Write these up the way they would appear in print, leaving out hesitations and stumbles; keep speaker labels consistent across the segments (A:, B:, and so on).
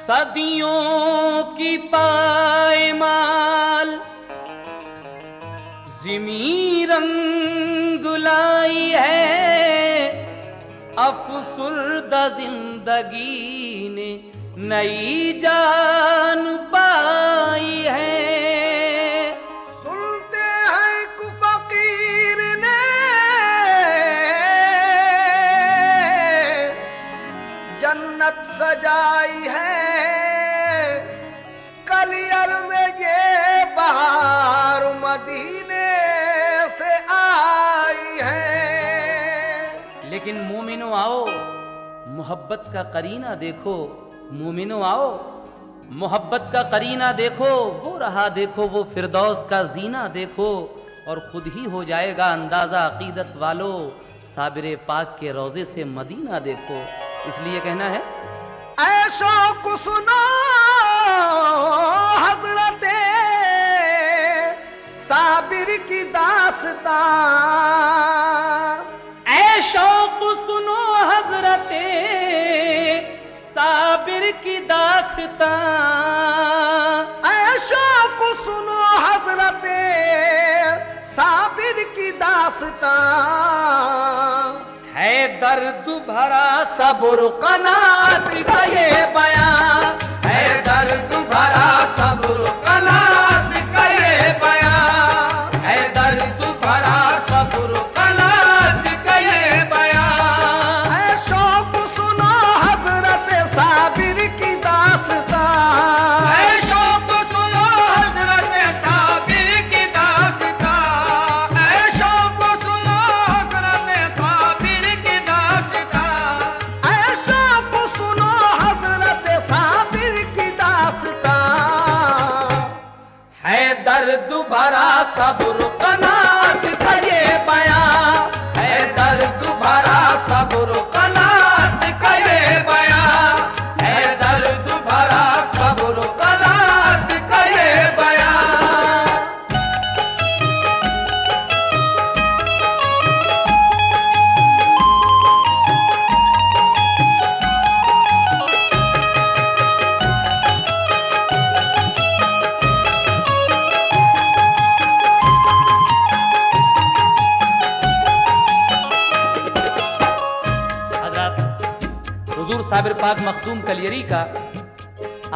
A: सदियों की पायमाल ज़िमी रंग लाई है, अफसुर्दा जिंदगी ने नई जान पाई है।
B: सुनते हैं कु फकीर ने जन्नत सजाई है, कलियर में ये बहार मदीने से आई है।
A: लेकिन मोमिनो आओ, मोहब्बत का करीना देखो। मोमिनो आओ, मोहब्बत का करीना देखो। वो रहा देखो, वो फिरदौस का जीना देखो, और खुद ही हो जाएगा अंदाजा अकीदत वालों, साबिर पाक के रोजे से मदीना देखो। इसलिए कहना है,
B: ऐशो को सुनो हजरते साबिर की दास्तां,
A: ऐशो को सुनो हजरते साबिर की दास्तां,
B: ऐशो को सुनो हजरते साबिर की दास्तां।
A: है दर्द भरा सब्र कनात का ये बयां, है दर्द भरा सब्र कनात का ये बयां, है दर्द भरा सब्र कनात का ये बयां।
B: ऐशो को सुनो हजरत साबिर की दास्तां,
A: ऐशो को सुनो हजरत साबिर की दास्तां, ऐशो को सुनो हजरत साबिर की दास्तां,
B: ऐशो को सुनो हजरत साबिर की दास्तां।
A: है दर्द भरा सब्र कनात का ये बयां, है दर्द भरा सब्र कनात का ये बयां, है दर्द भरा सब्र कनात का ये बयां। हुजूर साबिर पाक मखदूम कलियरी का,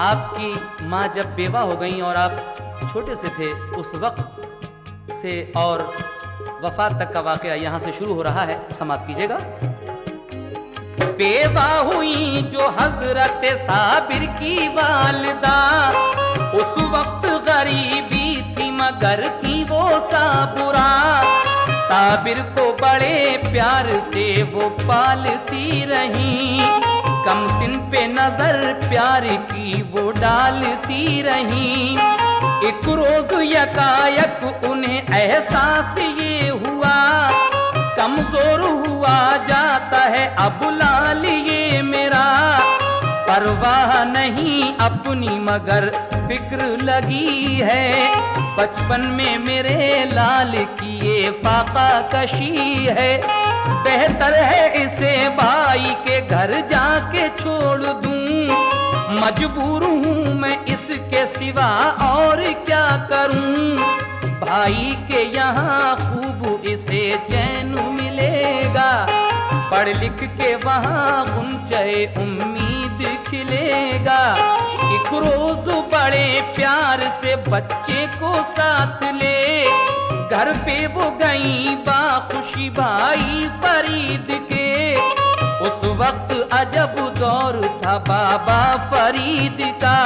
A: आपकी माँ जब बेवा हो गई और आप छोटे से थे, उस वक्त से और वफात तक का वाकया यहाँ से शुरू हो रहा है, समाप्त कीजिएगा। बेवा हुई जो हजरत साबिर की वालिदा, उस वक्त गरीबी थी मगर थी वो साबुरा, साबिर को बड़े प्यार से वो पालती रही, कम सिन पे नजर प्यार की वो डालती रही। एक रोज यकायक उन्हें एहसास ये हुआ, कमजोर हुआ जाता है अब लाल ये मेरा, परवाह नहीं अपनी मगर फिक्र लगी है, बचपन में मेरे लाल की ये फाका कशी है, बेहतर है इसे भाई के घर जाके छोड़ दूं, मजबूर हूँ मैं इसके सिवा और क्या करूं, भाई के यहाँ खूब इसे चैन मिलेगा, पढ़ लिख के वहाँ गुंजे उम्मीद खिलेगा। एक रोज बड़े प्यार से बच्चे को साथ ले, घर पे वो गई बाखुशी भाई फरीद के, उस वक्त अजब दौर था बाबा फरीद का,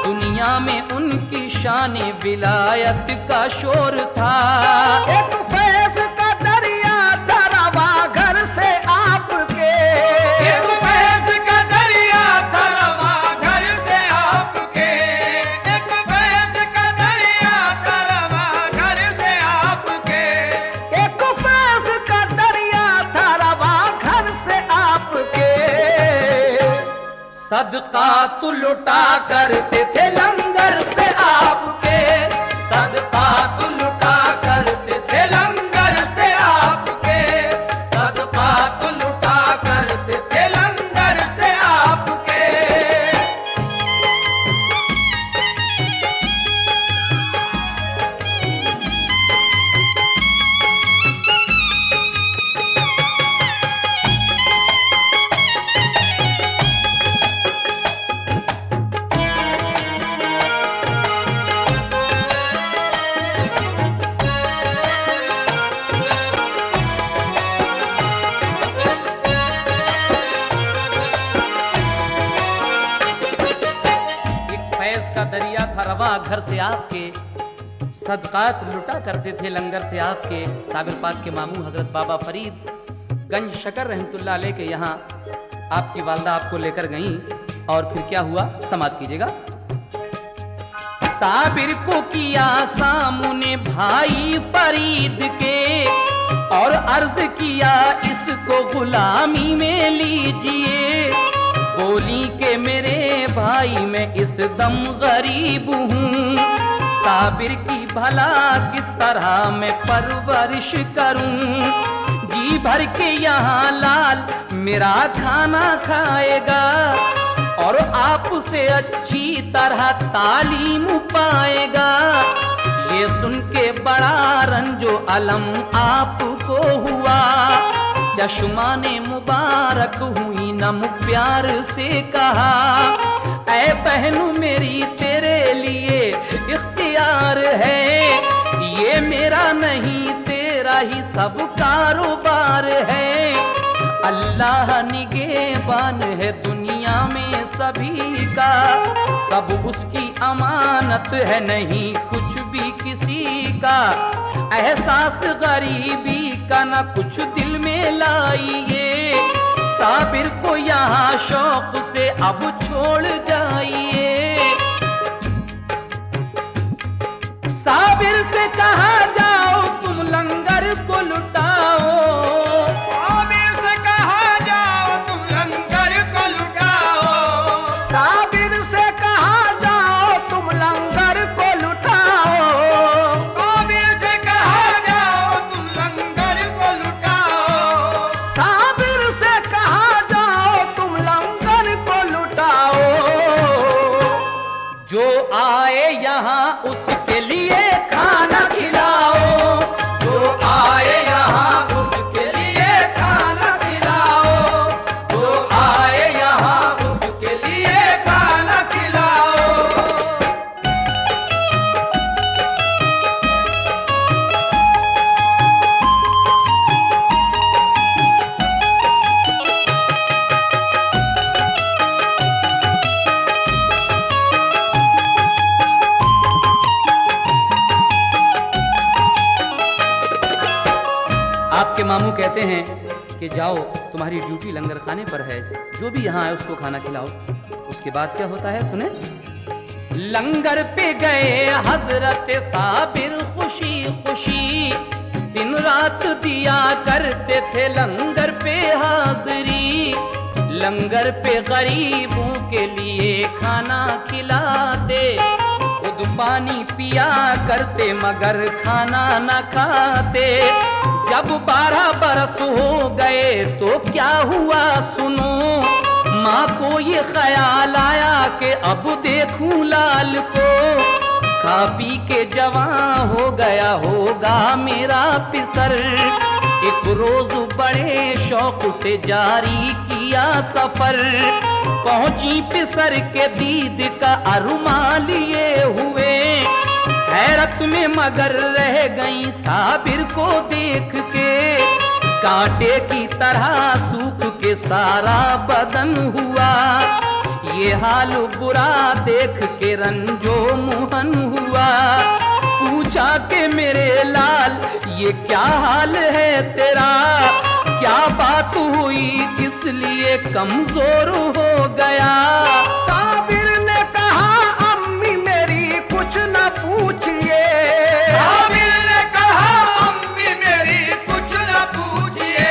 A: दुनिया में उनकी शान विलायत का शोर था।
B: एक फैज का दरिया था रवा
A: सदका तो लुटा करते थे लंगर से आपके, सदका तो लुटा करते थे लंगर से आपके, सदका तो लुटा करते थे लंगर से आपके। दरिया था रवा घर से आपके, सदकात लुटा करते थे लंगर से आपके। साबिर पाक के मामू हजरत बाबा फरीद गंज शकर रहमतुल्लाह अलैह के यहाँ आपकी वालदा आपको लेकर गईं और फिर क्या हुआ समाप्त कीजिएगा। साबिर को किया सामने भाई फरीद के और अर्ज किया इसको गुलामी में लीजिए। बोली के मेरे भाई मैं इस दम गरीब हूँ, साबिर की भला किस तरह मैं परवरिश करूँ। जी भर के यहाँ लाल मेरा खाना खाएगा और आपसे अच्छी तरह तालीम पाएगा। ये सुन के बड़ा रंजो अलम आपको हुआ, चश्माने मुबारक हुई नम प्यार से कहा, ऐ बहनू मेरी तेरे लिए इख्तियार है, ये मेरा नहीं तेरा ही सब कारोबार है। अल्लाह निगहबान है दुनिया में सभी का, सब उसकी अमानत है नहीं कुछ भी किसी का। एहसास गरीबी का न कुछ दिल में लाइए, साबिर को यहाँ शौक से अब छोड़ जाइए। साबिर से कहा जाओ तुम लंगर को लुटाओ,
B: साबिर से कहा जाओ तुम लंगर को लुटाओ, साबिर से कहा जाओ तुम लंगर को लुटाओ, साबिर से कहा जाओ तुम लंगर को लुटाओ, साबिर से कहा जाओ तुम लंगर को लुटाओ।
A: जो आए यहाँ उसके लिए खाना खिलाओ,
B: जो आए यहाँ उसके लिए खाना खिलाओ, जो आए यहाँ उसके लिए खाना खिलाओ।
A: आपके मामू कहते हैं कि जाओ तुम्हारी ड्यूटी लंगर खाने पर है, जो भी यहाँ है उसको खाना खिलाओ। उसके बाद क्या होता है सुने। लंगर पे गए हजरत साबिर खुशी खुशी, दिन रात दिया करते थे लंगर पे हाजिरी। लंगर पे गरीबों के लिए खाना खिलाते, खुद पानी पिया करते मगर खाना न खाते। जब 12 बरस हो गए तो क्या हुआ सुनो, माँ को ये ख्याल आया कि अब देखूं लाल को, खा पी के जवां हो गया होगा मेरा पिसर। एक रोज बड़े शौक से जारी किया सफर, पहुंची पिसर के दीद का अरमान लिए हुए। हैरत में मगर रह गई साबिर को देख के, कांटे की तरह सूख के सारा बदन हुआ। ये हाल बुरा देख के रंजो मुहन हुआ, पूछा कि मेरे लाल ये क्या हाल है तेरा, क्या बात हुई किस लिए कमजोर हो गया।
B: साबिर ने कहा अम्मी मेरी कुछ न पूछिए, साबिर ने कहा अम्मी मेरी कुछ न पूछिए,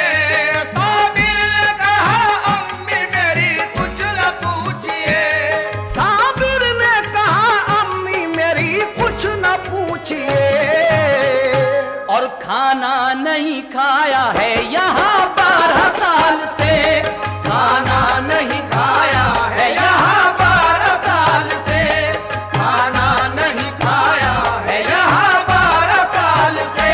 B: साबिर ने कहा अम्मी मेरी कुछ न पूछिए।
A: खाना नहीं खाया है यहाँ 12 साल से,
B: खाना नहीं खाया है यहाँ 12 साल से, खाना नहीं खाया है यहाँ 12 साल से।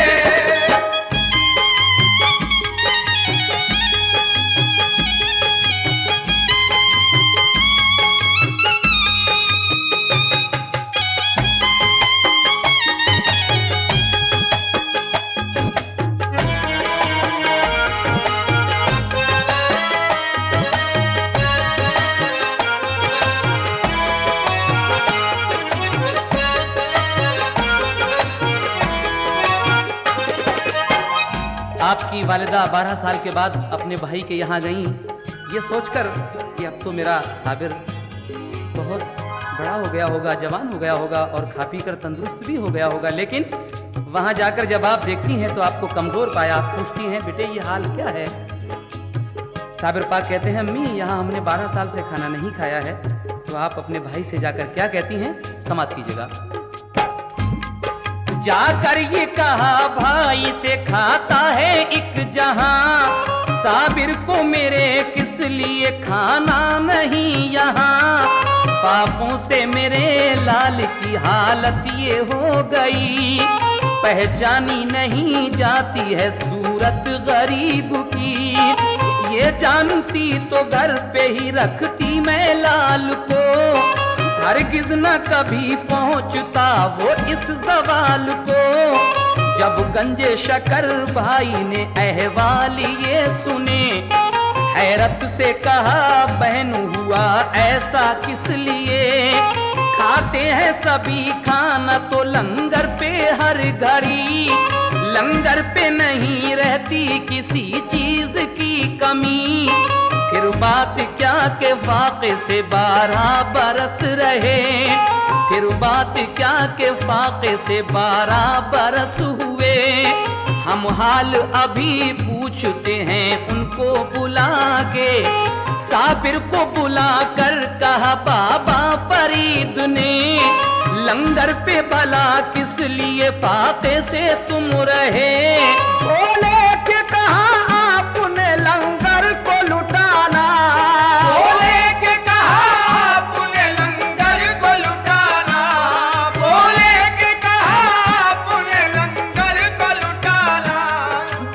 A: आपकी वालिदा 12 साल के बाद अपने भाई के यहाँ गईं, ये सोचकर कि अब तो मेरा साबिर बहुत बड़ा हो गया होगा, जवान हो गया होगा और खा पी कर तंदुरुस्त भी हो गया होगा। लेकिन वहाँ जाकर जब आप देखती हैं तो आपको कमज़ोर पाया। आप पूछती हैं, बेटे ये हाल क्या है? साबिर पाक कहते हैं, अम्मी यहाँ हमने 12 साल से खाना नहीं खाया है। तो आप अपने भाई से जाकर क्या कहती हैं, समाप्त कीजिएगा। जाकर ये कहा भाई से, खाता है एक जहां, साबिर को मेरे किस लिए खाना नहीं यहाँ। पापों से मेरे लाल की हालत ये हो गई, पहचानी नहीं जाती है सूरत गरीब की। ये जानती तो घर पे ही रखती मैं लाल को, हरगिज न कभी पहुंचता वो इस सवाल को। जब गंजे शकर भाई ने अहवाल ये सुने, हैरत से कहा बहन हुआ ऐसा किस लिए। खाते हैं सभी खाना तो लंगर पे हर घड़ी, लंगर पे नहीं रहती किसी चीज की कमी। फिर बात क्या के फाके से 12 बरस रहे, फिर बात क्या के फाके से 12 बरस हुए। हम हाल अभी पूछते हैं उनको बुला के, साबिर को बुला कर कहा बाबा फरीद ने, लंगर पे भला किस लिए फाके से तुम रहे।
B: बोले कि कहा आपने लंगर को लुटाना, बोले कि कहा आपने लंगर को लुटाना, बोले कि कहा आपने लंगर को लुटाना,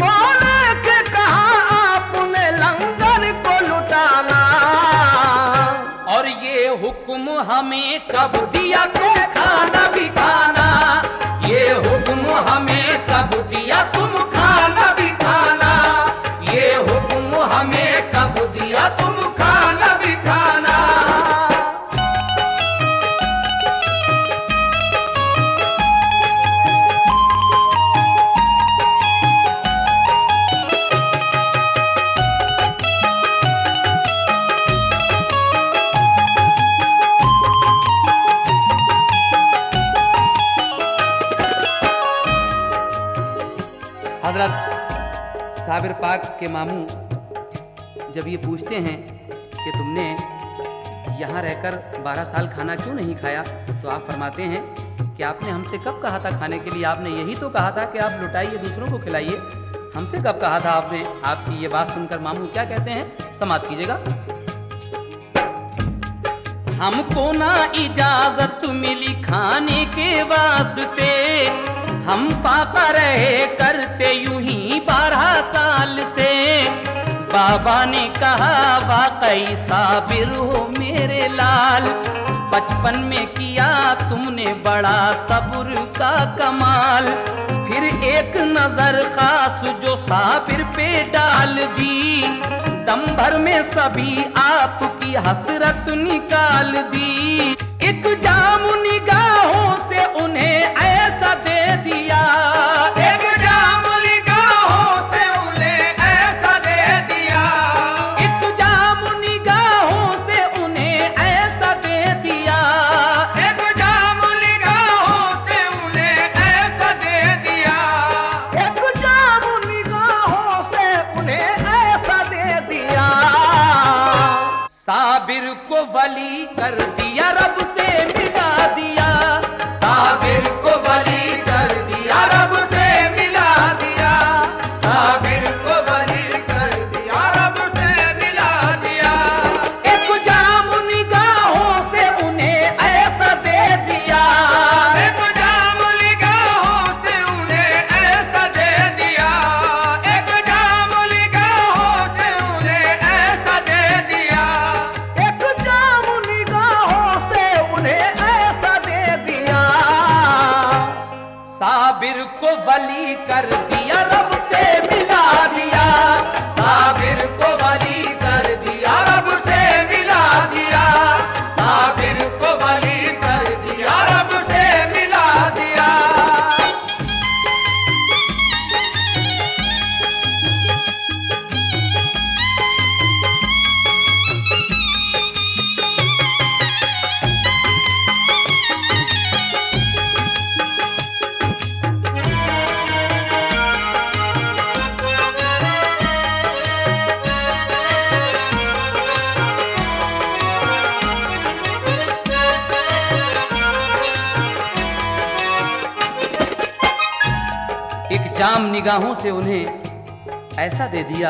B: बोले कि कहा आपने लंगर को लुटाना।
A: और ये हुक्म हमें कब दिया तुम खाना भी खाना,
B: ये हुक्म हमें कब दिया तुम खाना भी खाना, ये हुक्म हमें कब दिया तुम खाना भी खाना।
A: हजरत साबिर पाक के मामू जब ये पूछते हैं कि तुमने यहाँ रहकर 12 साल खाना क्यों नहीं खाया, तो आप फरमाते हैं कि आपने हमसे कब कहा था खाने के लिए, आपने यही तो कहा था कि आप लुटाइए दूसरों को खिलाइए, हमसे कब कहा था आपने। आपकी ये बात सुनकर मामू क्या कहते हैं, समाप्त कीजिएगा। हमको ना इजाजत मिली खाने के वास्ते, हम पापा रहे करते यूं ही 12 साल से। बाबा ने कहा वाकई साबिर हो मेरे लाल, बचपन में किया तुमने बड़ा सब्र का कमाल। फिर एक नजर खास जो साबिर पे डाल दी, दम भर में सभी आपकी हसरत निकाल दी। एक जाम निगाहों से उन्हें ऐसा दे दिया,
B: एक जाम निगाहों से उन्हें ऐसा दे दिया,
A: एक जाम निगाहों से उन्हें ऐसा दे दिया,
B: एक जाम निगाहों से उन्हें ऐसा दे दिया, एक जाम निगाहों से उन्हें ऐसा दे दिया।
A: साबिर को वली कर दिया, रब से मिला दिया,
B: साबिर को वली कर दिया, रब से मिला
A: वली कर दिया, रब से मिला दिया।
B: साबिर को वली कर दिया, रब से मिला दिया। साबिर को वली कर दिया, रब से मिला दिया।
A: एक जाम निगाहों से उन्हें ऐसा दे दिया,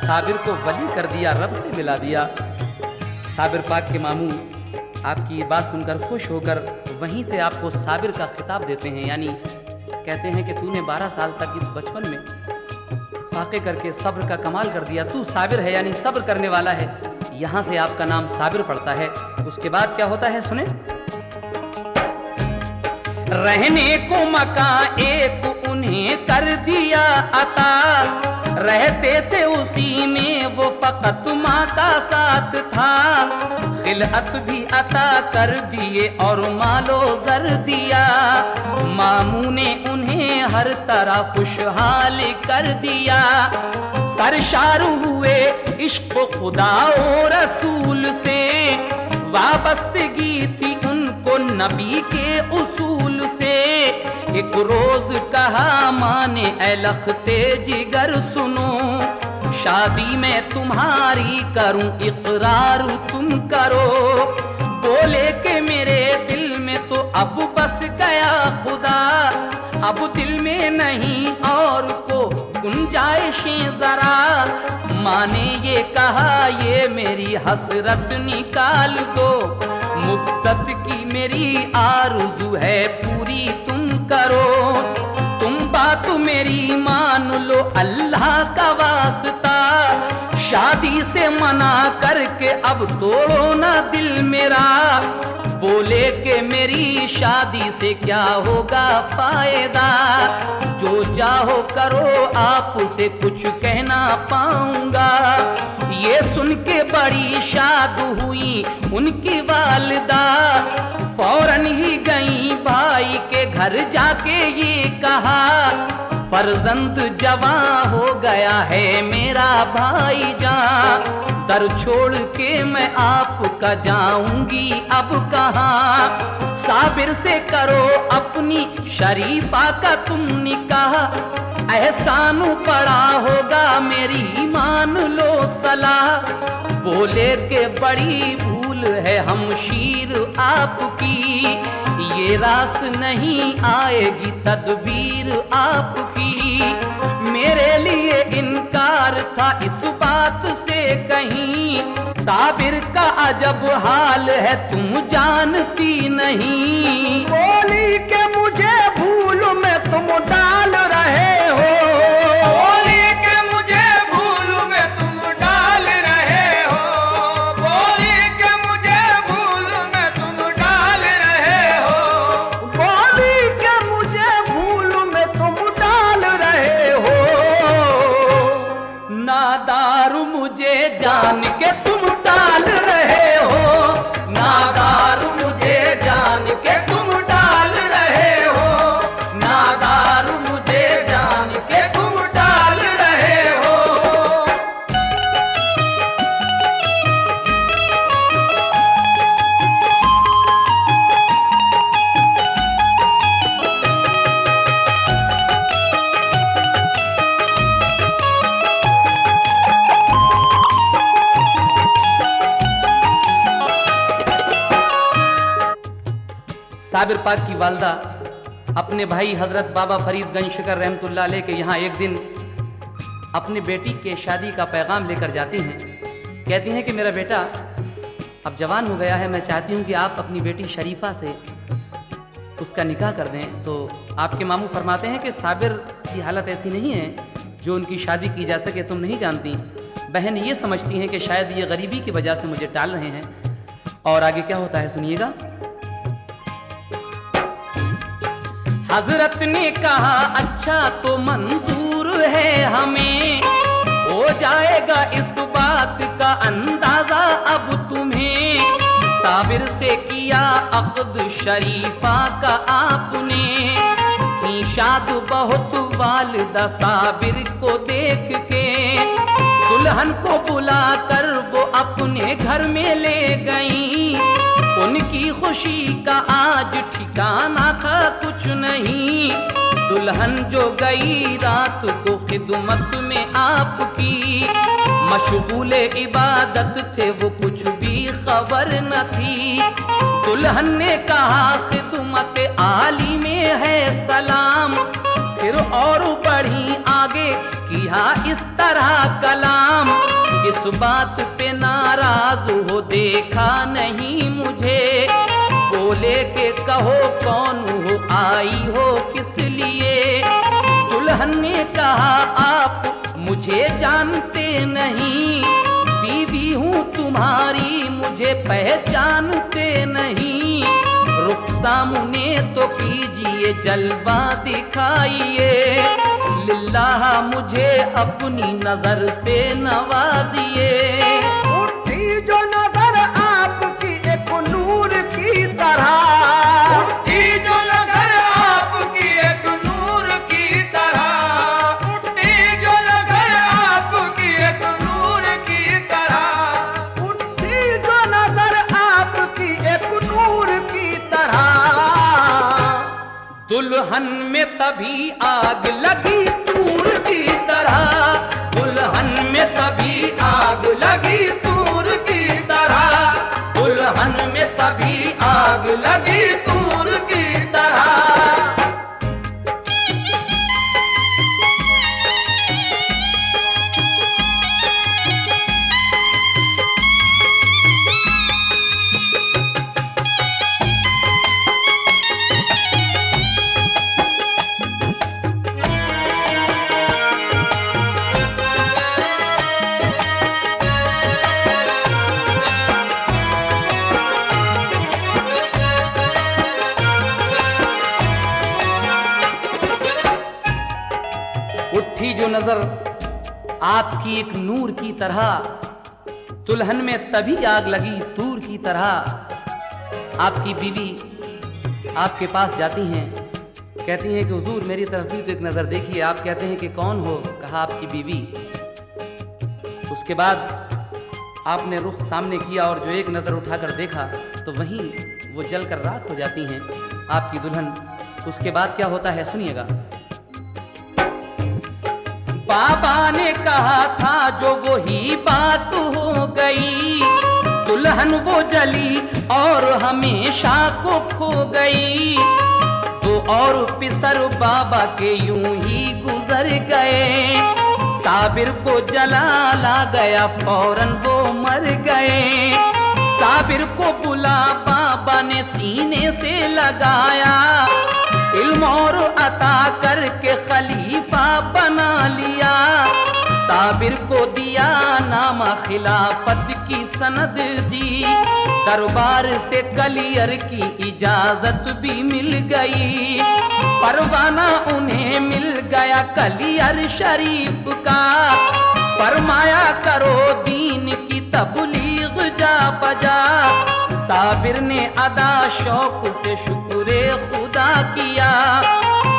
A: साबिर को वली कर दिया, रब से मिला दिया। साबिर पाक के मामू आपकी ये बात सुनकर खुश होकर वहीं से आपको साबिर का खिताब देते हैं, यानी कहते हैं कि तूने 12 साल तक इस बचपन में फाके करके सब्र का कमाल कर दिया, तू साबिर है यानी सब्र करने वाला है। यहाँ से आपका नाम साबिर पड़ता है। उसके बाद क्या होता है सुने। रहने को मकान एक उन्हें कर दिया अता, रहते थे उसी में वो फकत माँ का साथ था। खिलअत भी अता कर दिए और मालो जर दिया, मामू ने उन्हें हर तरह खुशहाल कर दिया। सरशार हुए इश्क खुदा और रसूल से, वाबस्तगी थी उनको नबी के उसूल से। एक रोज कहा माने ऐ लखते जिगर सुनो, शादी में तुम्हारी करूं इकरार तुम करो। बोले के मेरे दिल में तो अब बस गया खुदा, अब दिल में नहीं और को गुंजाइशें जरा। माँ ने ये कहा ये मेरी हसरत निकाल दो, मुद्दत की मेरी आरज़ू है पूरी तुम करो। तुम बात मेरी मान लो अल्लाह का वास्ता, शादी से मना करके अब तोड़ो ना दिल मेरा। बोले कि मेरी शादी से क्या होगा फायदा, जो चाहो करो आपसे कुछ कहना पाऊंगा। ये सुन के बड़ी शाद हुई उनकी वालिदा, फौरन ही गई भाई के घर जाके ये कहा, फर्जंद जवां हो गया है मेरा भाईजान। दर छोड़ के मैं आपका जाऊंगी अब कहाँ। साबिर से करो अपनी शरीफा का तुम निकाह, एहसान पड़ा होगा मेरी मान लो सलाह। बोले के बड़ी भूल है हमशीर आपकी, ये रास नहीं आएगी तदबीर आपकी। मेरे लिए इनकार था इस बात से कहीं, साबिर का अजब हाल है तुम जानती नहीं।
B: बोली के मुझे भूल में तुम डाल रहे हो, बोली के मुझे भूल में तुम डाल रहे हो, बोली के मुझे भूल में तुम डाल रहे हो, बोली के मुझे भूल में तुम डाल रहे हो।
A: नादार मुझे जान के तुम डाल रहे हो,
B: नादार मुझे जान के तुम डाल रहे हो, नादार मुझे जान के तुम डाल रहे हो।
A: साबिर पाक की वालदा अपने भाई हजरत बाबा फरीद गंज शिकर रहमतुल्लाह अलैह के यहाँ एक दिन अपने बेटी के शादी का पैगाम लेकर जाती हैं। कहती हैं कि मेरा बेटा अब जवान हो गया है, मैं चाहती हूँ कि आप अपनी बेटी शरीफा से उसका निकाह कर दें। तो आपके मामू फरमाते हैं कि साबिर की हालत ऐसी नहीं है जो उनकी शादी की जा सके, तुम नहीं जानती। बहन ये समझती हैं कि शायद ये गरीबी की वजह से मुझे टाल रहे हैं। और आगे क्या होता है सुनिएगा। हजरत ने कहा अच्छा तो मंजूर है हमें, हो जाएगा इस बात का अंदाजा अब तुम्हें। साबिर से किया अक़्द शरीफा का आपने, की शाद बहुत वालिदा साबिर को देख के। दुल्हन को बुलाकर वो अपने घर में ले गई, उनकी खुशी का आज ठिकाना था कुछ नहीं। दुल्हन जो गई रात को खिदमत में आपकी, मशगूल इबादत थे वो कुछ भी खबर न थी। दुल्हन ने कहा खिदमत आली में है सलाम, फिर और बढ़ी आगे किया इस तरह कलाम। इस बात पे नाराज हो देखा नहीं मुझे, बोले के कहो कौन हो आई हो किस लिए। दुल्हन ने कहा आप मुझे जानते नहीं, बीवी हूँ तुम्हारी मुझे पहचानते नहीं। रुख सामने तो कीजिए जलवा दिखाइए, लिल्लाह मुझे अपनी नजर से नवाजिए।
B: उठी जो नजर आपकी एक नूर की तरह, उठी जो नजर आपकी एक नूर की तरह, उठी जो नजर आपकी एक नूर की तरह, उठी जो नजर आपकी एक नूर की तरह।
A: दुल्हन में तभी आग लगी तूर की तरह, दुल्हन में तभी आग लगी तूर की तरह, दुल्हन में तभी आग लगी तूर की तरह। उठी जो नजर आपकी एक नूर की तरह, दुल्हन में तभी आग लगी तूर की तरह। आपकी बीवी आपके पास जाती हैं, कहती हैं कि हुजूर मेरी तरफ भी तो एक नजर देखिए। आप कहते हैं कि कौन हो? कहा आपकी बीवी। उसके बाद आपने रुख सामने किया और जो एक नजर उठाकर देखा तो वहीं वो जलकर राख हो जाती हैं आपकी दुल्हन। उसके बाद क्या होता है सुनिएगा। बाबा ने कहा था जो वही बात हो गई, दुल्हन वो जली और हमेशा को खो गई। तो और पिसर बाबा के यूं ही गुजर गए, साबिर को जला ला गया फौरन वो मर गए। साबिर को बुला बाबा ने सीने से लगाया, इल्म और अता करके खलीफा बना लिया। साबिर को दिया नामा खिलाफत की सनद दी, दरबार से कलियर की इजाजत भी मिल गई। परवाना उन्हें मिल गया कलियर शरीफ का, फरमाया करो दीन की तबलीग जा बजा। साबिर ने अदा शौक से शुक्रे खुदा किया,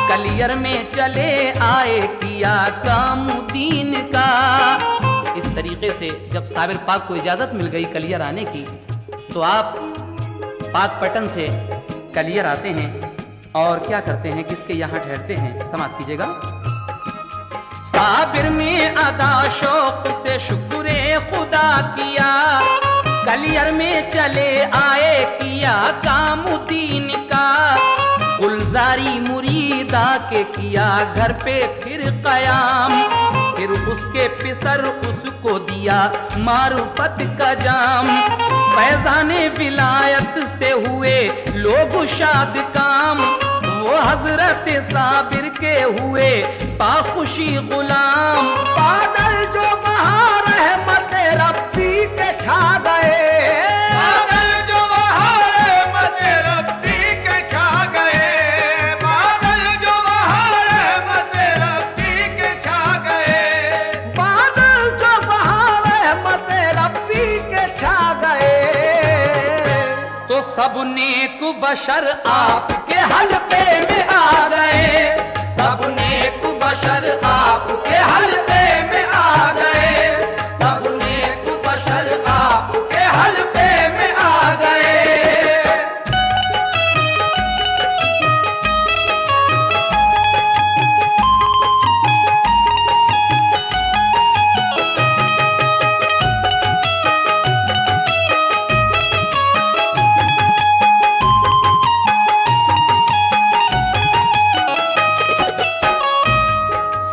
A: कलियर में चले आए किया काम दीन का। इस तरीके से जब साबिर पाक को इजाजत मिल गई कलियर आने की, तो आप पाक पटन से कलियर आते हैं और क्या करते हैं, किसके यहाँ ठहरते हैं, समाप्त कीजिएगा। साबिर ने अदा शौक से शुक्रे खुदा किया, कलियर में चले आए किया काम दीन का। गुलजारी मुरीदा के किया घर पे फिर कयाम, फिर उसके पिसर उसको दिया मारुफत का जाम। फैजाने विलायत से हुए लोग शाद काम, वो हजरत साबिर के हुए पाखुशी गुलाम।
B: बादल जो बहा रहमत रब्बी के छा गए, बादल जो बहा रहमत रब्बी के छा गए, बादल
A: सब नेक बशर आपके हल्के में आ गए, सब नेक बशर आपके हल्के में आ गए, सब नेक बशर आपके हल्के में आ गए।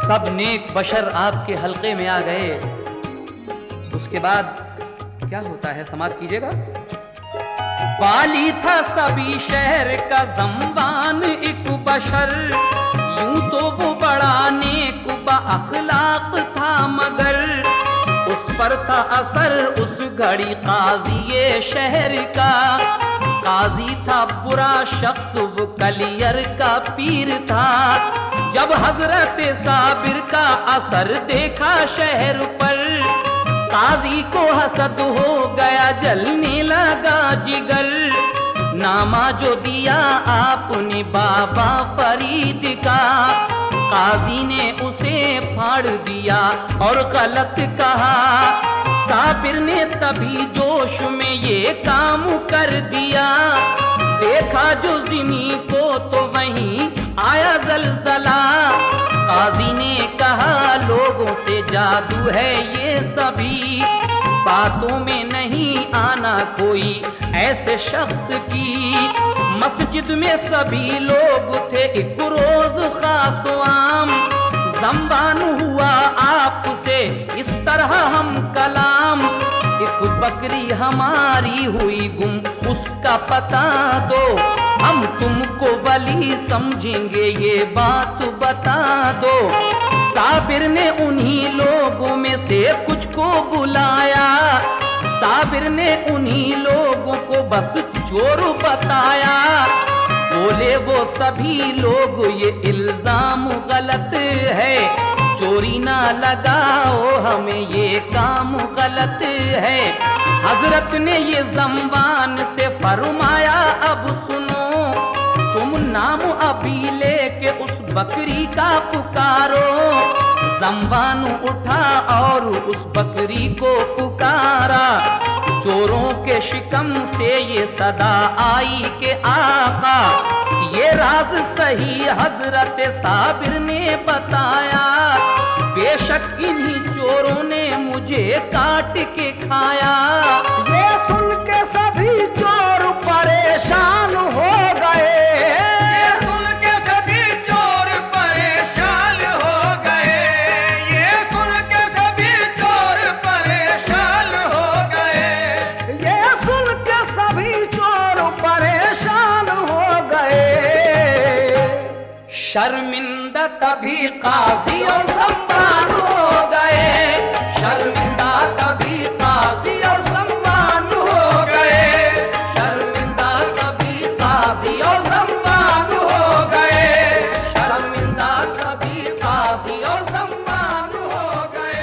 A: सब नेक बशर आपके हल्के में आ गए। उसके बाद क्या होता है, समाप्त कीजिएगा। वाली था सभी शहर का ज़म्बान एक बशर, यूं तो वो बड़ा नेक अखलाक था, मगर उस पर था असर उस घड़ी काज़ी शहर का। काजी था बुरा शख्स, वो कलियर का पीर था। जब हजरत साबिर का असर देखा शहर पर, काजी को हसद हो गया, जलने लगा जिगर। नामा जो दिया आपने बाबा फरीद का, काजी ने उसे फाड़ दिया और गलत कहा। साबिर ने तभी जोश में ये काम कर दिया, देखा जो ज़मीं को तो वहीं आया जलजला। काजी ने कहा लोगों से जादू है ये सभी, बातों में नहीं आना कोई ऐसे शख्स की। मस्जिद में सभी लोग थे एक रोज खास आम, ज़म्बान हुआ आपसे इस तरह हम कलाम। एक बकरी हमारी हुई गुम, उसका पता दो, हम तुमको वली समझेंगे ये बात बता दो। साबिर ने उन्हीं लोगों में से कुछ को बुलाया, साबिर ने उन्हीं लोगों को बस चोर बताया। बोले वो सभी लोग ये इल्जाम गलत है, चोरी ना लगाओ हमें ये काम गलत है। हजरत ने ये ज़म्बान से फरमाया अब सुनो, तुम नाम अभी लेके उस बकरी का पुकारो। ज़म्बान उठा और उस बकरी को पुकारा, चोरों के शिकम से ये सदा आई के आका। ये राज सही हजरत साबिर ने बताया, बेशक इन्हीं चोरों ने मुझे काट के खाया।
B: ये सुन के सभी चोर परेशान हो गए, ये सुन के सभी चोर परेशान हो गए, ये सुन के सभी चोर परेशान हो गए, ये सुन के सभी चोर परेशान हो गए।
A: शर्मिंदा तभी काजी और ज़म्बान हो गए, शर्मिंदा तभी काजी और ज़म्बान हो गए, शर्मिंदा तभी काजी और ज़म्बान हो गए, शर्मिंदा तभी काजी और ज़म्बान हो गए,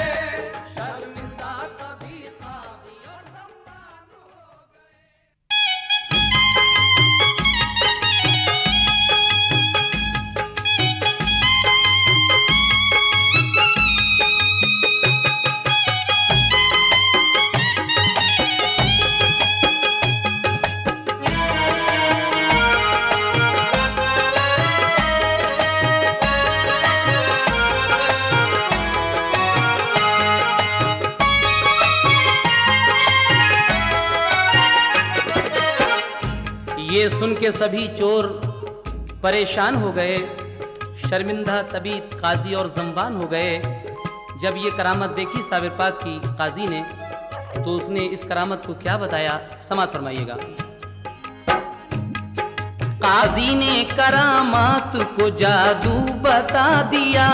A: शर्मिंदा तभी काजी और ज़म्बान हो गए। ये सुन के सभी चोर परेशान हो गए, शर्मिंदा तभी काजी और ज़म्बान हो गए। जब ये करामत देखी साबिर पाक की काजी ने, तो उसने इस करामत को क्या बताया, समात फरमाइएगा। काजी ने करामात को जादू बता दिया,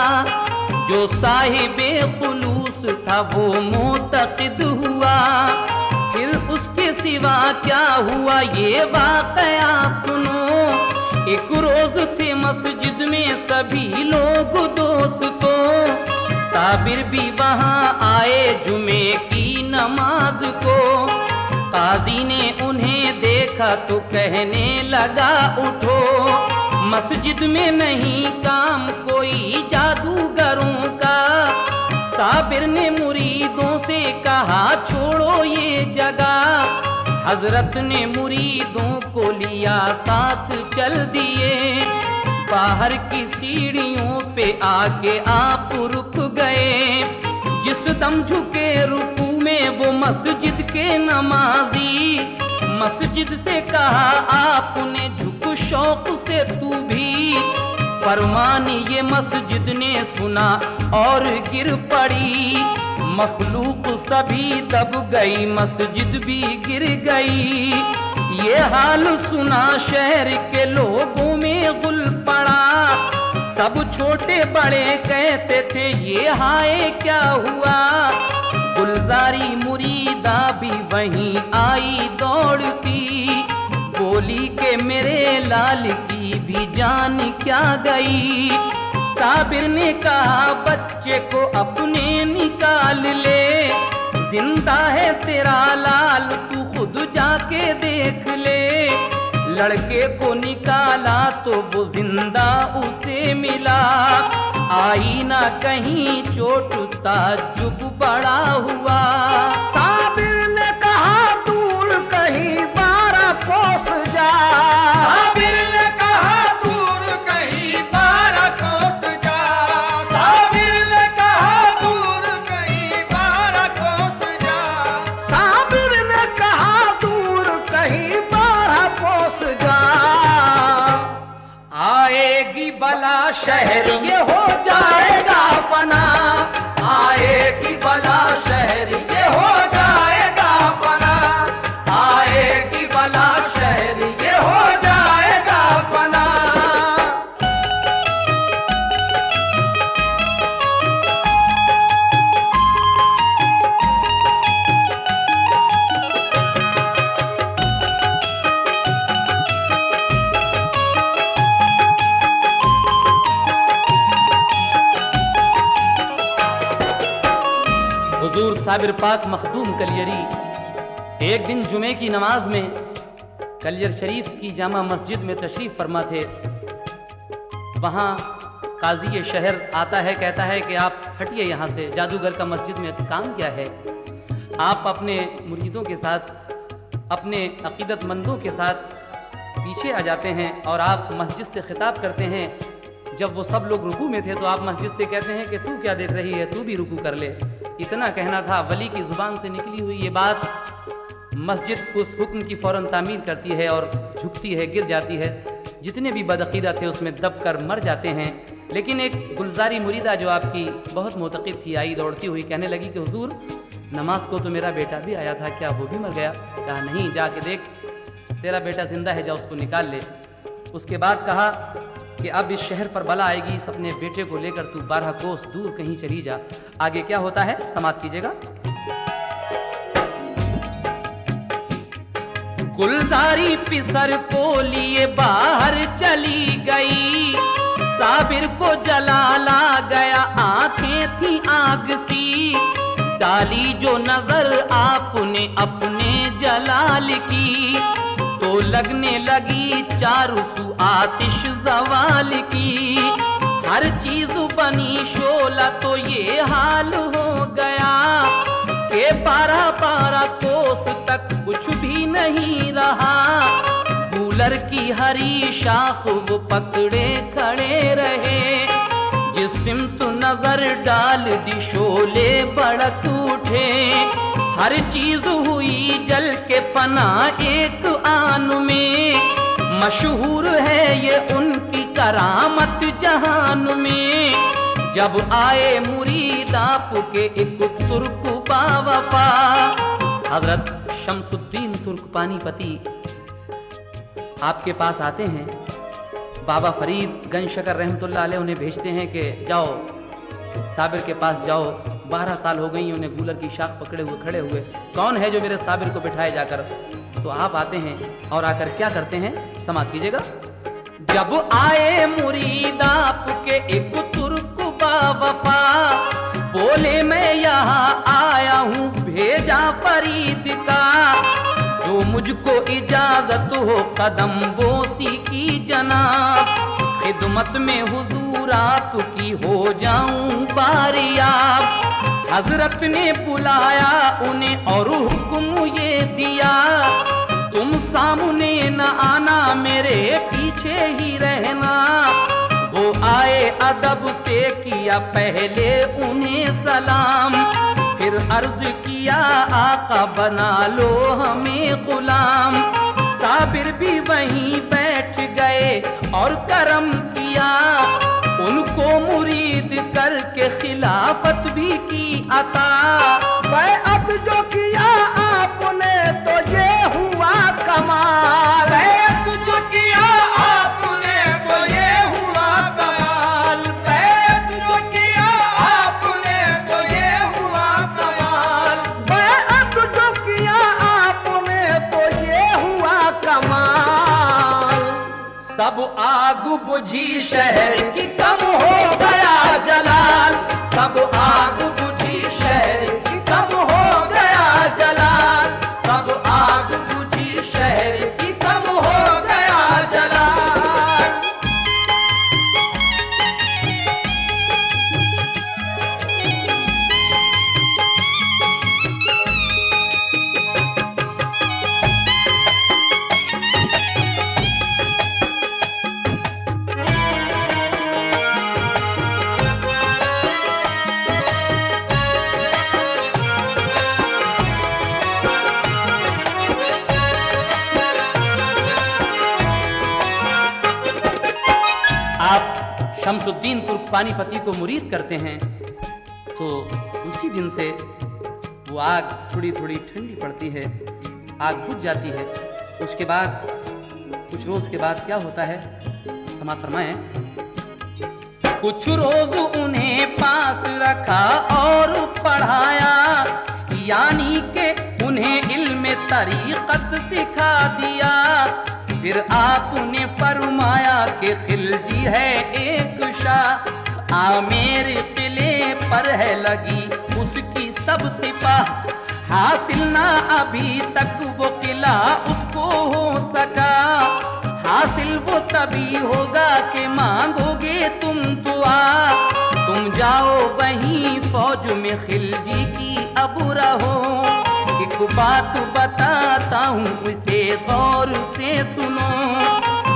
A: जो साहिबे खुलूस था वो मोतक़िद हुआ। फिर उसके सिवा क्या हुआ ये वाक़या सुनो। एक रोज थे मस्जिद में सभी लोग दोस्तों, साबिर भी वहां आए जुमे की नमाज को। काजी ने उन्हें देखा तो कहने लगा उठो, मस्जिद में नहीं काम कोई जादूगरों का। साबिर ने मुरीदों से कहा छोड़ो ये जगह। हजरत ने मुरीदों को लिया साथ चल दिए। बाहर की सीढ़ियों पे आके आप रुक गए। जिस दम झुके रुकू में वो मस्जिद के नमाजी। मस्जिद से कहा आपने झुक शौक से तू भी। फरमान ये मस्जिद ने सुना और गिर पड़ी। मखलूक सभी दब गई, मस्जिद भी गिर गई। ये हाल सुना शहर के लोगों में गुल पड़ा। सब छोटे बड़े कहते थे ये हाय क्या हुआ। गुलजारी मुरीदा भी वहीं आई दौड़ती। बोली के मेरे लाल की भी जान क्या गई। साबिर ने कहा बच्चे को अपने निकाल ले। जिंदा है तेरा लाल तू खुद जाके देख ले। लड़के को निकाला तो वो जिंदा उसे मिला। आई ना कहीं चोट ताज्जुब बड़ा हुआ।
B: साबिर ने कहा दूर कहीं 12 कोस जा। साबिर ने कहा दूर कहीं 12 कोस जा। साबिर ने कहा दूर कहीं 12 कोस जा। साबिर ने कहा दूर कहीं 12 कोस जा।
A: आएगी बला
B: शहर ये हो जाएगा फना। आएगी बला शहर ये हो जाएगा फना। आएगी बला शहर ये हो जाएगा फना।
A: हुजूर साबिर पाक मखदूम कलियरी एक दिन जुमे की नमाज में कलियर शरीफ की जामा मस्जिद में तशरीफ फरमा थे। वहाँ काजी शहर आता है, कहता है कि आप हटिए यहाँ से, जादूगर का मस्जिद में काम क्या है। आप अपने मुरीदों के साथ, अपने अकीदतमंदों के साथ पीछे आ जाते हैं और आप मस्जिद से खिताब करते हैं। जब वो सब लोग रुकू में थे तो आप मस्जिद से कहते हैं कि तू क्या देख रही है, तू भी रुकू कर ले। इतना कहना था। वली की जुबान से निकली हुई ये बात मस्जिद उस हुक्म की फौरन तामील करती है और झुकती है, गिर जाती है। जितने भी बदअकीदा थे उसमें दब कर मर जाते हैं। लेकिन एक गुलजारी मुरीदा जो आपकी बहुत मोतक़िद थी, आई दौड़ती हुई कहने लगी कि हुजूर नमाज को तो मेरा बेटा भी आया था, क्या वो भी मर गया? कहा नहीं, जाके देख तेरा बेटा जिंदा है, जा उसको निकाल ले। उसके बाद कहा कि अब इस शहर पर बला आएगी, इस अपने बेटे को लेकर तू 12 कोस दूर कहीं चली जा। आगे क्या होता है समाप्त कीजिएगा। गुलजारी पिसर को लिए बाहर चली गई। साबिर को जलाला गया, आंखें थी आग सी। डाली जो नजर आपने अपने जलाल की, तो लगने लगी चारों सू आतिश जवाल की। हर चीज बनी शोला तो ये हाल हो गया कि 12 कोस तक कुछ भी नहीं रहा। कूलर की हरी शाख वो पकड़े खड़े रहे। जिस सिमत नजर डाल दी शोले भड़क उठे। हर चीज हुई जल के फना एक आन में। मशहूर है ये उनकी करामत जहान में। जब आए मुरीद आपके एक तुर्क बावफा, हजरत शमसुद्दीन तुर्क पानीपती आपके पास आते हैं। बाबा फरीद गंज शकर रहमतुल्लाह अलैह उन्हें भेजते हैं कि जाओ साबिर के पास जाओ। 12 साल हो गई उन्हें गूलर की शाख पकड़े हुए खड़े हुए। कौन है जो मेरे साबिर को बिठाए जाकर? तो आप आते हैं और आकर क्या करते हैं समाप्त कीजिएगा। जब आए मुरीद आपके एक तुर्क बावफा, बोले मैं यहाँ आया हूँ भेजा फरीद का। मुझको इजाजत हो कदम बोसी की जनाब, खिदमत में हुजूर आपकी हो जाऊं बारियाब। हजरत ने बुलाया उन्हें और हुक्म ये दिया, तुम सामने न आना मेरे पीछे ही रहना। वो आए अदब से किया पहले उन्हें सलाम, फिर अर्ज किया आका बना लो हमें गुलाम। साबिर भी वहीं बैठ गए और करम किया, उनको मुरीद करके खिलाफत भी की अता।
B: बैअत जो किया आपने तो ये हुआ कमाल,
A: बैअत जो किया आपने तो ये हुआ कमाल, बैअत जो किया आपने तो ये हुआ कमाल।
B: बैअत जो किया आपने तो ये हुआ कमाल।
A: सब आग बुझी
B: शहर की कम हो गया जलाल, सब आग बुझी शहर की कम हो गया जलाल, सब आग बुझी शहर की कम हो गया जलाल।
A: आप शमसुद्दीन तुर्क पानीपती को मुरीद करते हैं तो उसी दिन से वो आग थोड़ी थोड़ी ठंडी पड़ती है, आग बुझ जाती है। उसके बाद कुछ रोज के बाद क्या होता है, समाप्त फरमाएं। कुछ रोज उन्हें पास रखा और पढ़ाया, यानी के उन्हें इल्म तरीक़त सिखा दिया। फिर आपने फरमाया कि खिलजी है एक शाह, आमेर किले पर है लगी उसकी सब सिपाह। हासिल ना अभी तक वो किला उसको हो सका, हासिल वो तभी होगा कि मांगोगे तुम दुआ। तुम जाओ वहीं फौज में खिलजी की अब रहो, एक बात बताता हूँ उसे गौर से सुनो।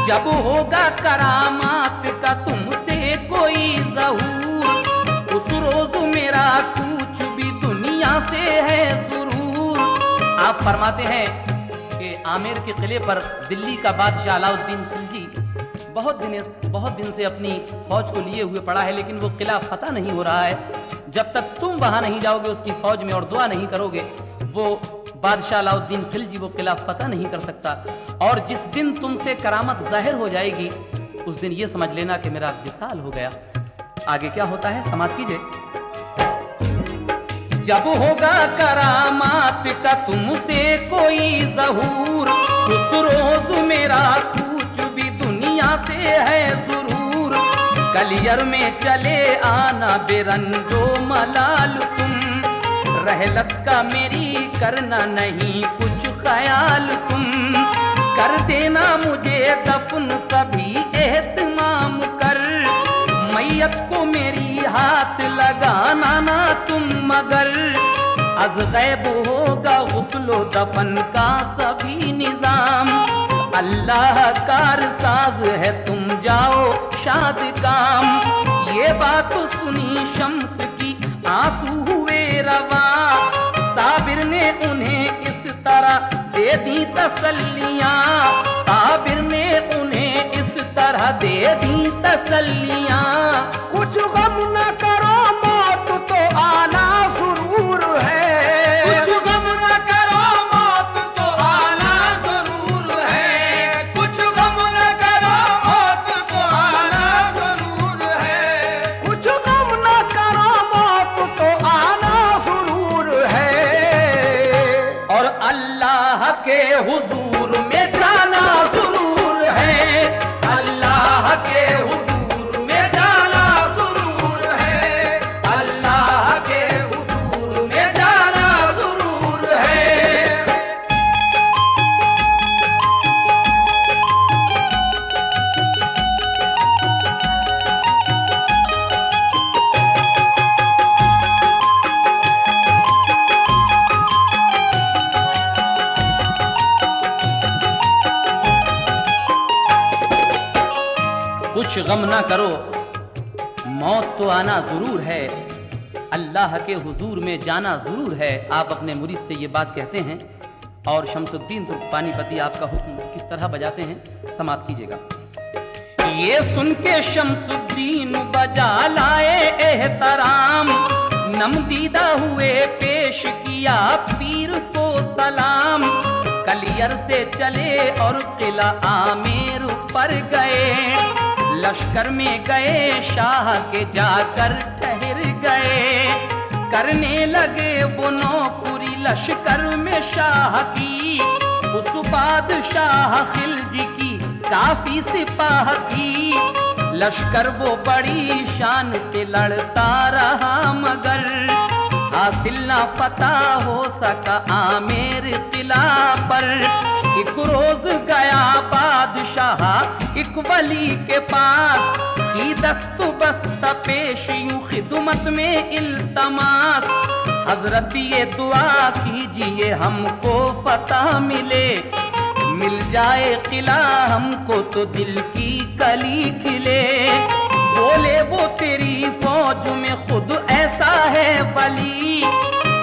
A: जब होगा करामात का तुमसे कोई ज़हूर, उस रोज मेरा कुछ भी दुनिया से है जरूर। आप फरमाते हैं कि आमेर के किले पर दिल्ली का बादशाह अलाउद्दीन खिलजी बहुत दिन से अपनी फौज को लिए हुए पड़ा है, लेकिन वो किला फतह नहीं हो रहा है। जब तक तुम वहां नहीं जाओगे उसकी फौज में और दुआ नहीं करोगे, वो बादशाह अलाउद्दीन खिलजी वो किला फतह नहीं कर सकता। और जिस दिन तुमसे करामत जाहिर हो जाएगी उस दिन ये समझ लेना कि मेरा विसाल हो गया। आगे क्या होता है, समाप्त कीजिए। जब होगा करामात का तुमसे कोई ज़हूर, उस रोज मेरा कुछ भी दुनिया से है जरूर। कलियर में चले आना बेरंजो मलाल तुम, रहलत का मेरी करना नहीं कुछ ख्याल तुम। कर देना मुझे दफन सभी एहतमाम कर, मैयत को मेरी हाथ लगाना ना तुम मगर। अज गैब होगा गुस्लो दफन का सभी निजाम, अल्लाह कार साज है तुम जाओ शाद काम। ये बात सुनी शम्स की आंसू हुए रवा, साबिर ने उन्हें इस तरह दे दी तसल्लियां, साबिर ने उन्हें इस तरह दे दी तसल्लियां।
B: कुछ गम न करो मौत तो आना जरूर है,
A: कुछ गम न करो मौत तो आना जरूर है,
B: कुछ गम न करो मौत तो आना जरूर है, कुछ गम न करो मौत तो आना जरूर है।
A: और अल्लाह के हुजूर में जाना जरूर है,
B: अल्लाह के हुजूर में जाना जरूर है, अल्लाह के हुजूर में जाना जरूर है।
A: गम ना करो, मौत तो आना जरूर है, अल्लाह के हुजूर में जाना जरूर है। आप अपने मुरीद से ये बात कहते हैं और शमसुद्दीन तुर्क पानीपती आपका हुक्म किस तरह बजाते हैं, समाप्त कीजिएगा। ये सुन के शमसुद्दीन बजा लाए एहतराम, नमदीदा हुए पेश किया पीर को सलाम। कलियर से चले और किला आमेर पर गए, लश्कर में गए शाह के जाकर ठहर गए। करने लगे वो नौकरी लश्कर में शाह की, उस बादशाह खिलजी की काफी सिपाह थी। लश्कर वो बड़ी शान से लड़ता रहा मगर हासिल ना फतह हो सका आमेर किला पर। एक रोज गया बादशाह एक वली के पास, की दस्तु बस्त पेश यूं खिदमत में इल्तमास। हजरत ये दुआ कीजिए हमको फतह मिले, मिल जाए किला हमको तो दिल की कली खिले। बोले वो तेरी फौज में खुद ऐसा है वली,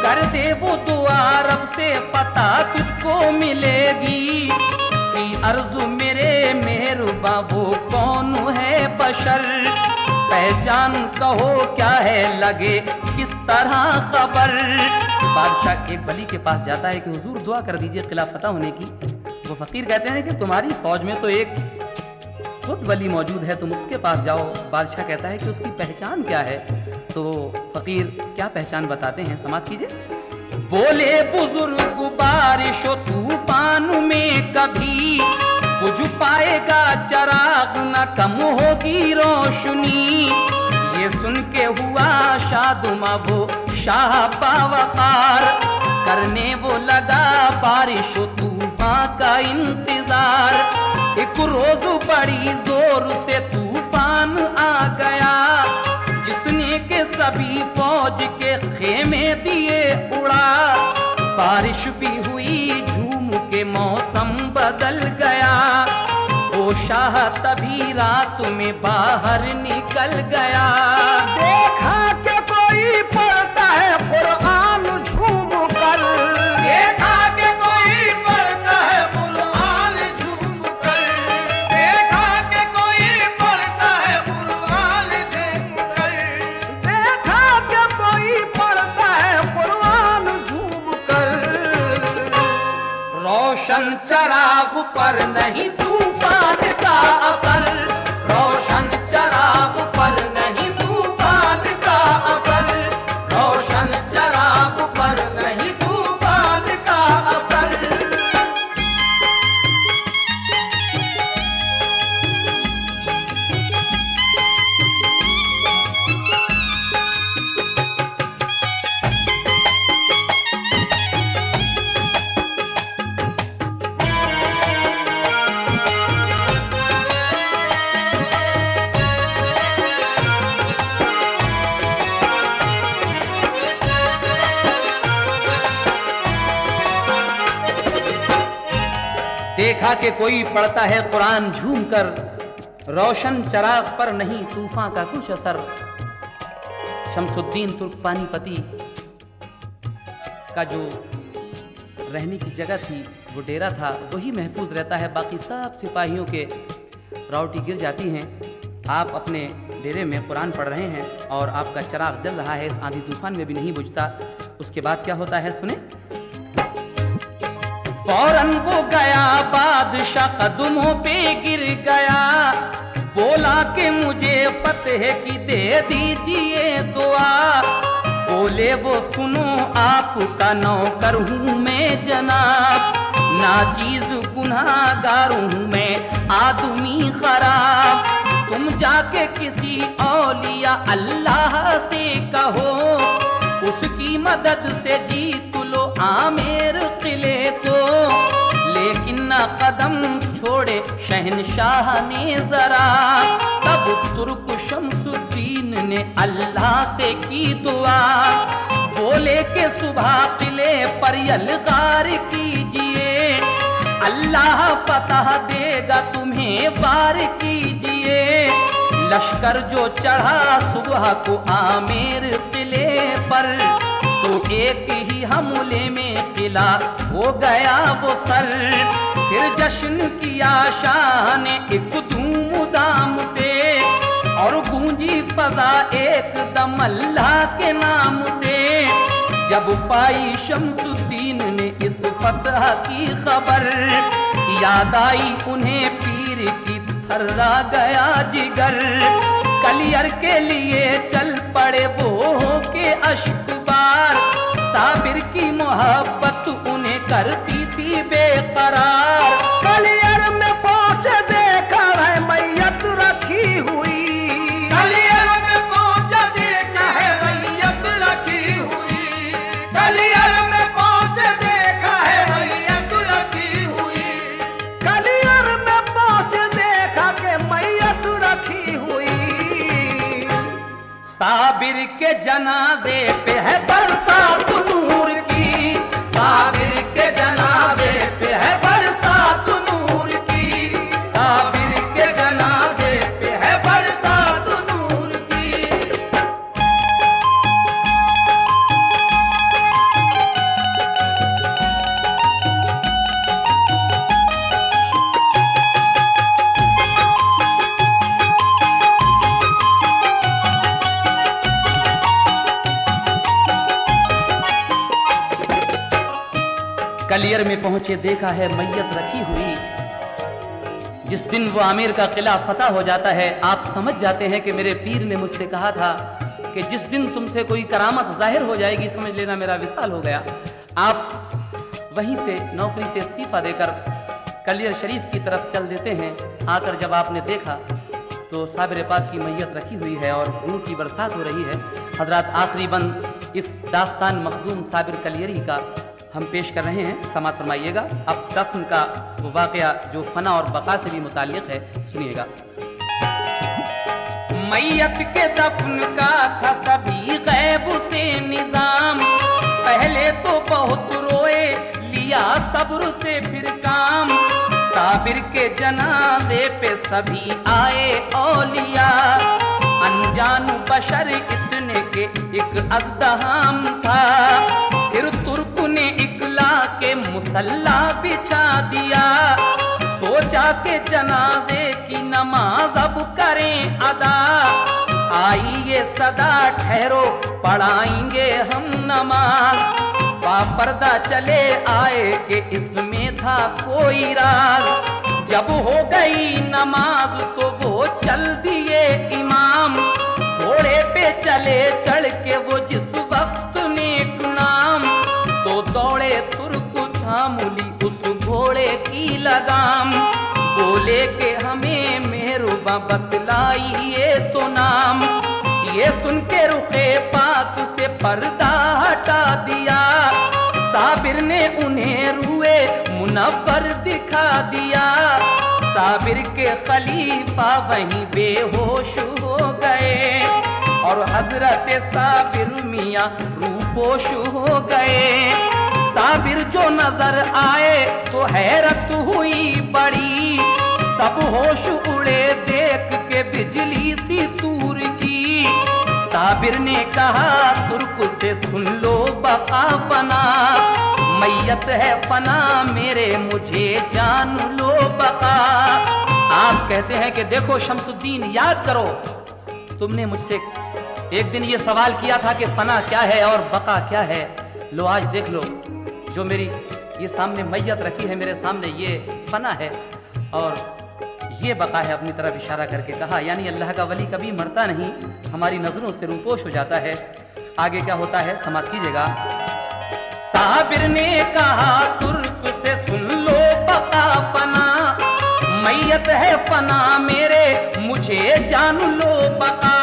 A: कर दे वो दुआ रब से फतह तुझको मिलेगी। की अर्जु मेरे मेहरबा वो कौन है बशर, पहचान कहो क्या है लगे किस तरह खबर। बादशाह एक वली के पास जाता है कि हुजूर दुआ कर दीजिए किला फतह होने की। वो फकीर कहते हैं कि तुम्हारी फौज में तो एक खुद वली मौजूद है, तुम उसके पास जाओ। बादशाह कहता है कि उसकी पहचान क्या है, तो फकीर क्या पहचान बताते हैं, समाप्त कीजिए। बोले बुजुर्ग बारिश तूफान में कभी बुझ पाएगा चराग, न कम होगी रोशनी। ये सुन के हुआ शादुमा वो शाह बावकार, करने वो लगा बारिश तूफान का इंतजार। एक रोज बड़ी जोर से तूफान आ गया, जिसने के सभी फौज के खेमे दिए उड़ा। बारिश भी हुई झूम के मौसम बदल गया, वो शाह तभी रात में बाहर निकल गया।
B: देखा कि कोई पढ़ता है कुरान झूम कर, देखा कि कोई पढ़ता है कुरान झूम कर, देखा कि कोई पढ़ता है कुरान झूम कर, देखा कि कोई पढ़ता है कुरान झूम कर। रोशन चराग पर नहीं तूफान का असर, रोशन चराग पर नहीं तूफान का असर, रोशन चराग पर नहीं तूफान का असर।
A: देखा कि कोई पढ़ता है कुरान झूम कर, रोशन चराग पर नहीं तूफान का कुछ असर। शमसुद्दीन तुर्क पानीपती का जो रहने की जगह थी, वो डेरा था, वही महफूज रहता है। बाकी सब सिपाहियों के रावटी गिर जाती हैं। आप अपने डेरे में कुरान पढ़ रहे हैं और आपका चराग जल रहा है, इस आंधी तूफान में भी नहीं बुझता। उसके बाद क्या होता है सुने। फौरन वो गया बादशाह कदमों पे गिर गया, बोला कि मुझे फतेह की दे दीजिए दुआ। बोले वो सुनो आपका नौकर हूँ मैं जनाब, नाचीज गुनाहगार हूँ मैं आदमी खराब। तुम जाके किसी औलिया अल्लाह से कहो, उसकी मदद से जीत लो आमेर किले को। लेकिन न कदम छोड़े शहनशाह ने जरा, तब तुर्क शमसुद्दीन ने अल्लाह से की दुआ। बोले के सुबह किले पर यलगार कीजिए, अल्लाह फतह देगा तुम्हें वार कीजिए। लश्कर जो चढ़ा सुबह को आमेर किले पर, तो एक ही हमले में किला हो गया वो सर। फिर जश्न किया शाह ने एक धूम दाम से, और गूंजी फजा एकदम अल्लाह के नाम से। जब पाई शम्सुद्दीन ने इस फतह की खबर, याद आई उन्हें पीर की थर्रा गया जिगर। कलियर के लिए चल पड़े वो के अश्कबार, साबिर की मोहब्बत उन्हें करती थी बेकरार।
B: कलियर में पहुंचे देखा है मैयत रखी हुई, कलियर में पहुंचे देखा है मैयत रखी हुई, कलियर में पहुंचे देखा है मैयत रखी हुई, कलियर में पहुंचे देखा के मैयत रखी हुई।
A: साबिर के जनाजे पे है बरसात नूर की, साबिर के जनाजे पे है बरसात नूर की, साबिर के जनाजे पे है बरसात नूर की। कलियर में पहुंचे देखा है मैयत रखी हुई। जिस दिन वो आमिर का किला फतह हो जाता है, आप समझ जाते हैं कि मेरे पीर ने मुझसे कहा था कि जिस दिन तुमसे कोई करामत जाहिर हो जाएगी, समझ लेना मेरा विसाल हो गया। आप वहीं से नौकरी से इस्तीफा देकर कलियर शरीफ की तरफ चल देते हैं। आकर जब आपने देखा तो साबिर पाक की मैयत रखी हुई है और नूर की बरसात हो रही है। हजरात, आखिरी बंद इस दास्तान मखदूम साबिर कलियरी का हम पेश कर रहे हैं, समाअत फरमाइएगा। अब दफन का वो वाकया जो फना और बका से भी मुताल्लिक है, सुनिएगा। मैयत के दफन का था सभी गैब से निजाम, पहले तो बहुत रोए, लिया सब्र से फिर काम। साबिर के जनाजे पे सभी आए औलिया, अनजान बशर इतने के एक अज़दहाम था। फिर तुर्क ने इकला के मुसल्ला बिछा दिया, सोचा के जनाजे की नमाज अब करें अदा। आई ये सदा ठहरो पढ़ाएंगे हम नमाज, बापर्दा चले आए कि इसमें था कोई राज। जब हो गई नमाज तो वो चल दिए इमाम, घोड़े पे चले चढ़ के वो जिस वक्त नेक नाम। तो दौड़े तुर्क थामुली उस घोड़े की लगाम, बोले के हमें मेहरुबा बतलाइए तो नाम। ये सुन के रुखे पाक से पर्दा हटा दिया, साबिर ने उन्हें रुए मुनव्वर दिखा दिया। साबिर के खलीफा वहीं बेहोश हो गए, और हजरत साबिर मियां रूपोश हो गए। साबिर जो नजर आए तो हैरत हुई बड़ी, सब होश उड़े देख के बिजली सी तूर की। साबिर ने कहा तुर्क से सुन लो बका फना, मैयत है फना मेरे मुझे जान लो बका। आप कहते हैं कि देखो शम्सुद्दीन, याद करो तुमने मुझसे एक दिन ये सवाल किया था कि फना क्या है और बका क्या है। लो आज देख लो, जो मेरी ये सामने मैयत रखी है मेरे सामने, ये फना है और ये बका है। अपनी तरफ इशारा करके कहा, यानी अल्लाह का वली कभी मरता नहीं, हमारी नजरों से रूपोश हो जाता है। आगे क्या होता है समाप्त कीजिएगा। साबिर ने कहा तुर्क से सुन लो बका फना, मैयत है फना मेरे मुझे जान लो बका।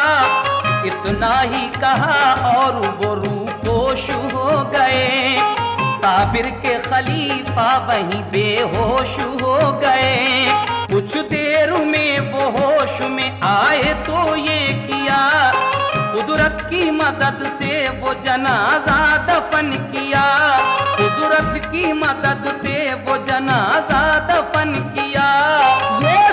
A: इतना ही कहा और वो रूपोश हो गए, साबिर के खलीफा वहीं बेहोश हो गए। कुछ देर में वो होश में आए तो ये किया, कुदरत की मदद से वो जनाजा दफन किया। कुदरत की मदद से वो जनाजा दफन किया।
B: ये